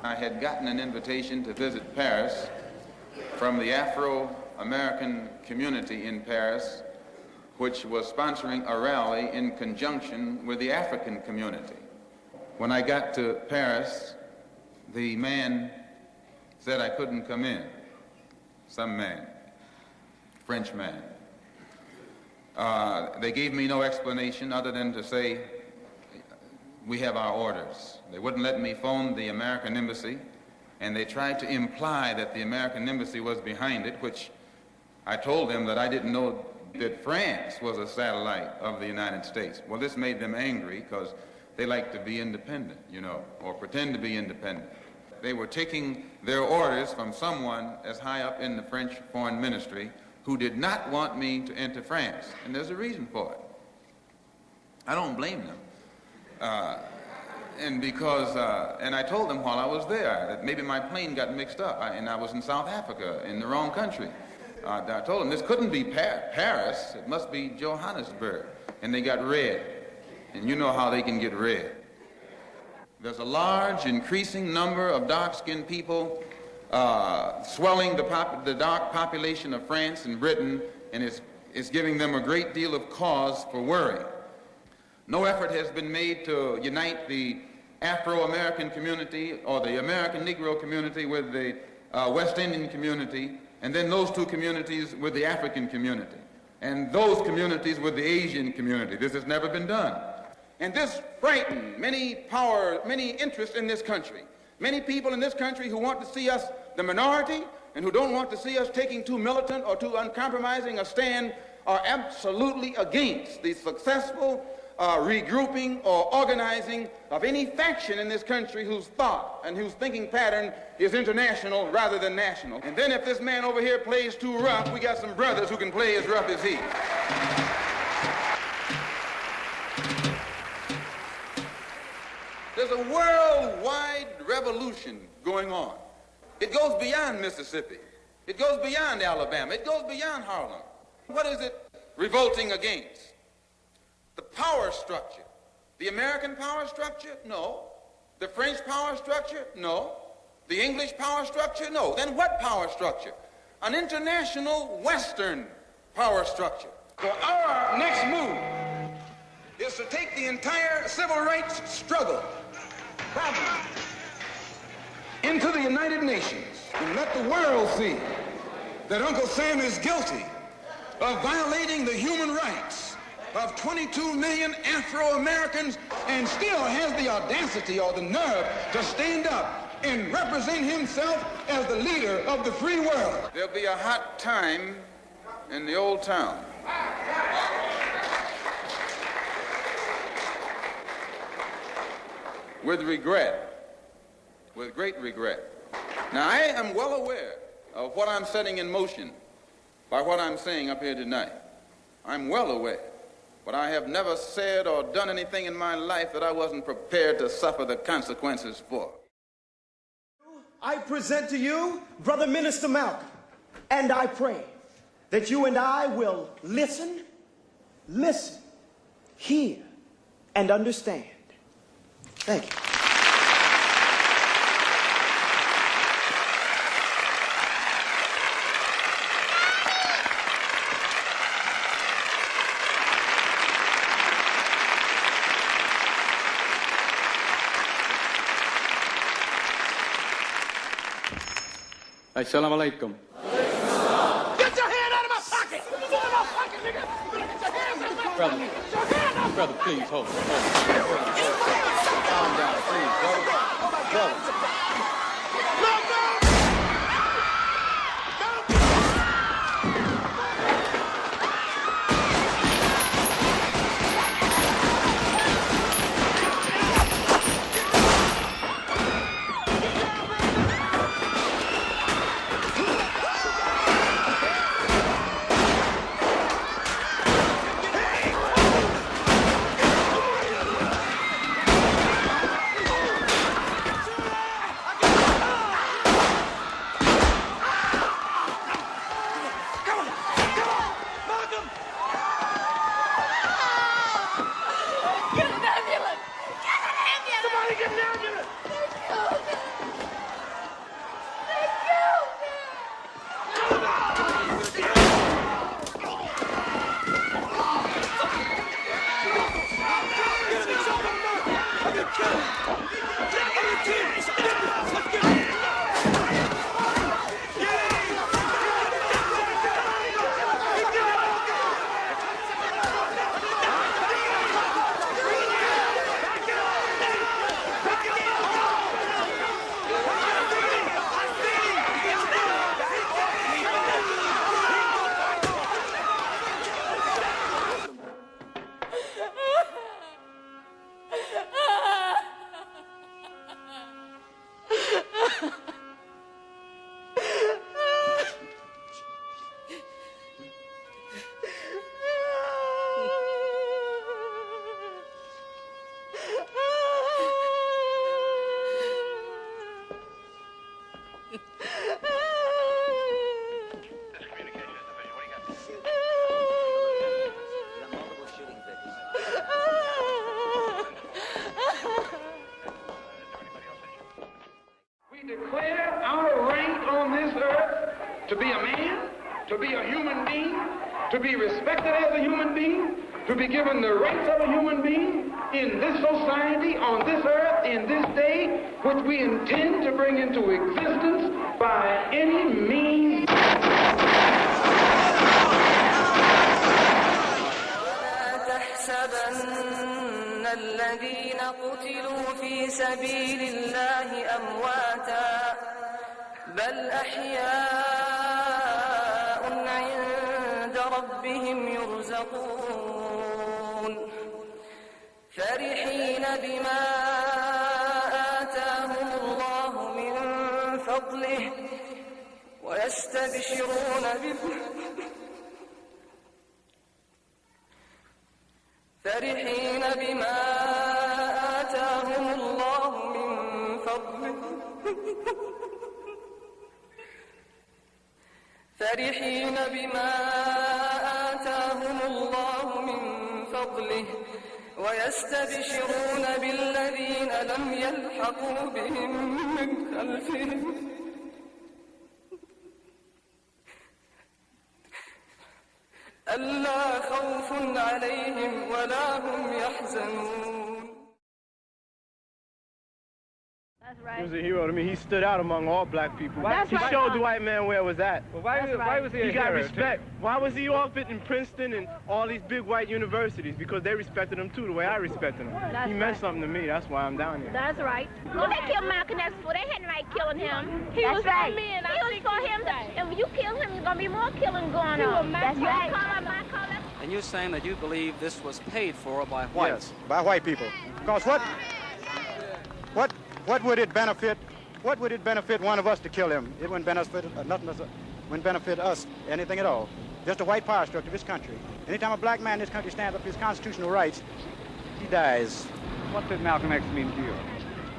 I had gotten an invitation to visit Paris from the Afro-American community in Paris, which was sponsoring a rally in conjunction with the African community. When I got to Paris, the man said I couldn't come in. Some man, French man. They gave me no explanation other than to say, we have our orders. They wouldn't let me phone the American embassy, and they tried to imply that the American embassy was behind it, which I told them that I didn't know that France was a satellite of the United States. Well, this made them angry because they like to be independent, you know, or pretend to be independent. They were taking their orders from someone as high up in the French Foreign Ministry who did not want me to enter France, and there's a reason for it. I don't blame them. And I told them while I was there that maybe my plane got mixed up and I was in South Africa in the wrong country. I told them this couldn't be Paris, it must be Johannesburg. And they got red. And you know how they can get red. There's a large, increasing number of dark-skinned people swelling the dark population of France and Britain, and it's giving them a great deal of cause for worry. No effort has been made to unite the Afro-American community or the American Negro community with the West Indian community, and then those two communities with the African community, and those communities with the Asian community. This has never been done. And this frightened many interests in this country. Many people in this country who want to see us the minority and who don't want to see us taking too militant or too uncompromising a stand are absolutely against the successful regrouping or organizing of any faction in this country whose thought and whose thinking pattern is international rather than national. And then if this man over here plays too rough, we got some brothers who can play as rough as he. There's a worldwide revolution going on. It goes beyond Mississippi. It goes beyond Alabama. It goes beyond Harlem. What is it revolting against? The power structure. The American power structure? No. The French power structure? No. The English power structure? No. Then what power structure? An international Western power structure. So our next move is to take the entire civil rights struggle problem into the United Nations and let the world see that Uncle Sam is guilty of violating the human rights of 22 million Afro-Americans and still has the audacity or the nerve to stand up and represent himself as the leader of the free world. There'll be a hot time in the old town. With regret, with great regret. Now, I am well aware of what I'm setting in motion by what I'm saying up here tonight. I'm well aware. But I have never said or done anything in my life that I wasn't prepared to suffer the consequences for. I present to you Brother Minister Malcolm, and I pray that you and I will listen, hear, and understand. Thank you. Assalamu alaikum. Get your hand out of my pocket! Get your hand out of my pocket, nigga! Get your hands out of my pocket! Get your hand out! Brother, please, hold. Calm down, please, brother. to be respected as a human being, to be given the rights of a human being in this society, on this earth, in this day, which we intend to bring into existence by any means. الذين قتلوا في سبيل الله أمواتا بل أحياء عند ربهم يرزقون فرحين بما آتاهم الله من فضله ويستبشرون فرحين بما آتاهم الله من فضله فرحين بما آتاهم الله من فضله ويستبشرون بالذين لم يلحقوا بهم من خلفهم ألا خوف عليهم ولا هم يحزنون. He was a hero to me. He stood out among all black people. He showed the white man where it was at. Well, why was he a hero? He got respect. Why was he off it in Princeton and all these big white universities? Because they respected him too, the way I respected him. He meant something to me. That's why I'm down here. That's right. Well, they killed Malcolm X before. They hadn't right killing him. He was for me, and he was for him. If you kill him, there's gonna be more killing going on. That's right. And you're saying that you believe this was paid for by whites? Yes, by white people. Because what would it benefit? What would it benefit one of us to kill him? It wouldn't benefit nothing. Wouldn't benefit us anything at all. Just a white power structure of this country. Anytime a black man in this country stands up for his constitutional rights, he dies. What did Malcolm X mean to you?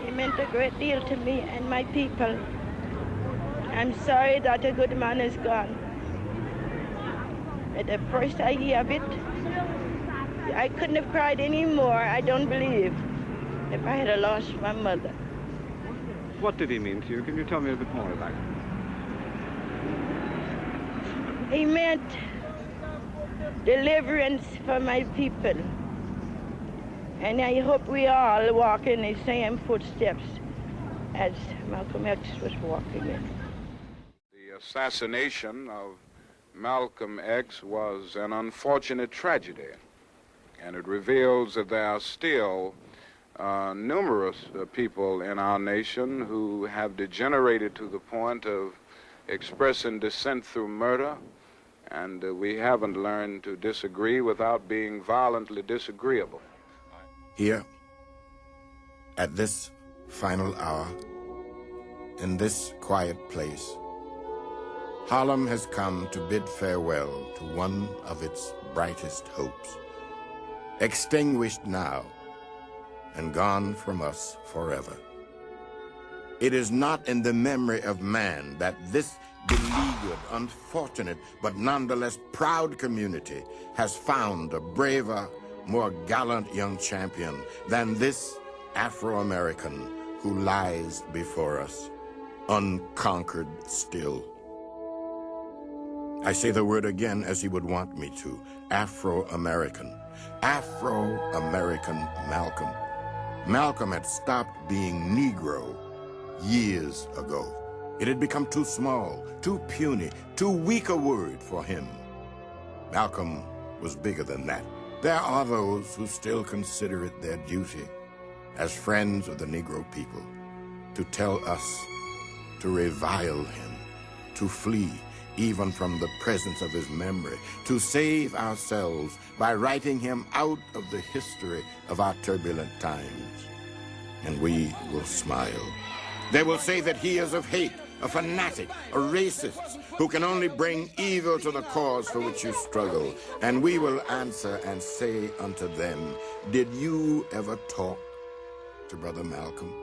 He meant a great deal to me and my people. I'm sorry that a good man is gone. At the first I hear of it, I couldn't have cried any more, I don't believe, if I had lost my mother. What did he mean to you? Can you tell me a bit more about it? He meant deliverance for my people. And I hope we all walk in the same footsteps as Malcolm X was walking in. The assassination of Malcolm X was an unfortunate tragedy, and it reveals that there are still numerous people in our nation who have degenerated to the point of expressing dissent through murder, and we haven't learned to disagree without being violently disagreeable. Here, at this final hour, in this quiet place, Harlem has come to bid farewell to one of its brightest hopes, extinguished now and gone from us forever. It is not in the memory of man that this beleaguered, unfortunate, but nonetheless proud community has found a braver, more gallant young champion than this Afro-American who lies before us, unconquered still. I say the word again as he would want me to, Afro-American. Afro-American Malcolm. Malcolm had stopped being Negro years ago. It had become too small, too puny, too weak a word for him. Malcolm was bigger than that. There are those who still consider it their duty, as friends of the Negro people, to tell us to revile him, to flee even from the presence of his memory, to save ourselves by writing him out of the history of our turbulent times. And we will smile. They will say that he is of hate, a fanatic, a racist, who can only bring evil to the cause for which you struggle. And we will answer and say unto them, did you ever talk to Brother Malcolm?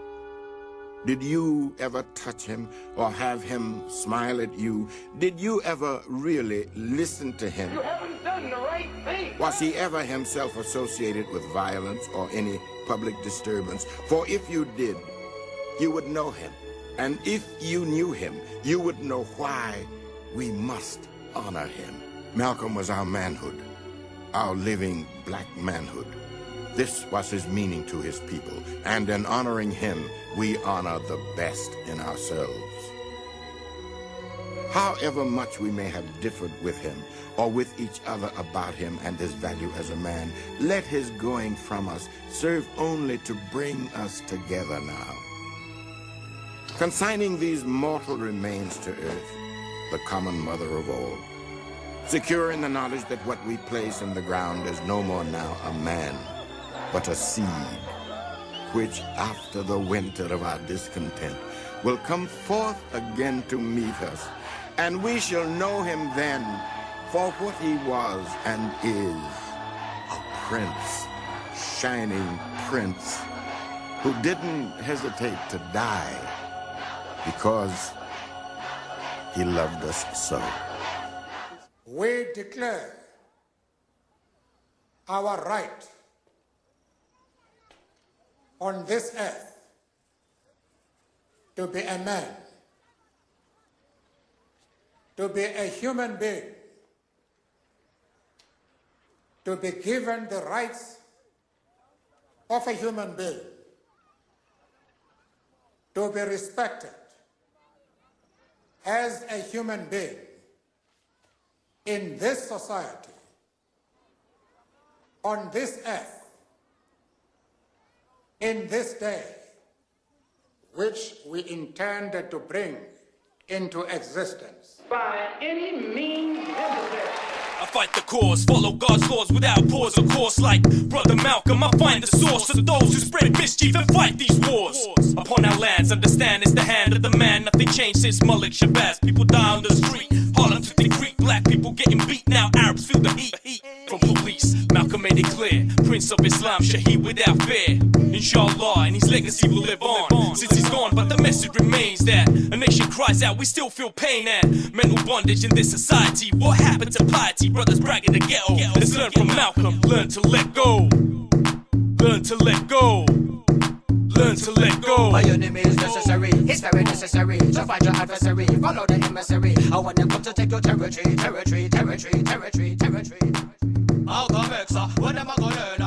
Did you ever touch him or have him smile at you? Did you ever really listen to him? You haven't done the right thing. Was he ever himself associated with violence or any public disturbance? For if you did, you would know him. And if you knew him, you would know why we must honor him. Malcolm was our manhood, our living black manhood. This was his meaning to his people, and in honoring him, we honor the best in ourselves. However much we may have differed with him or with each other about him and his value as a man, let his going from us serve only to bring us together now. Consigning these mortal remains to earth, the common mother of all, secure in the knowledge that what we place in the ground is no more now a man, but a seed, which after the winter of our discontent will come forth again to meet us, and we shall know him then for what he was and is, a prince, shining prince, who didn't hesitate to die because he loved us so. We declare our right on this earth to be a man, to be a human being, to be given the rights of a human being, to be respected as a human being in this society, on this earth, in this day, which we intended to bring into existence. By any means necessary. I fight the cause, follow God's laws without pause, of course. Like Brother Malcolm, I find the source of those who spread mischief and fight these wars. Upon our lands, understand it's the hand of the man. Nothing changed since Malik Shabazz. People die on the street, Harlem to the Creek. Black people getting beat now, Arabs feel the heat from police. Malcolm made it clear, Prince of Islam, Shaheed without fear. Inshallah, and his legacy will live on. Since he's gone, but the message remains that a nation cries out, we still feel pain and mental bondage in this society. What happened to piety? Brothers bragging the ghetto. Let's learn from Malcolm, learn to let go. Learn to let go. Learn to let go. My enemy is necessary, it's very necessary. So find your adversary, follow the emissary. I want them come to take your territory, territory, territory, territory, territory. Malcolm X, when am I gonna learn?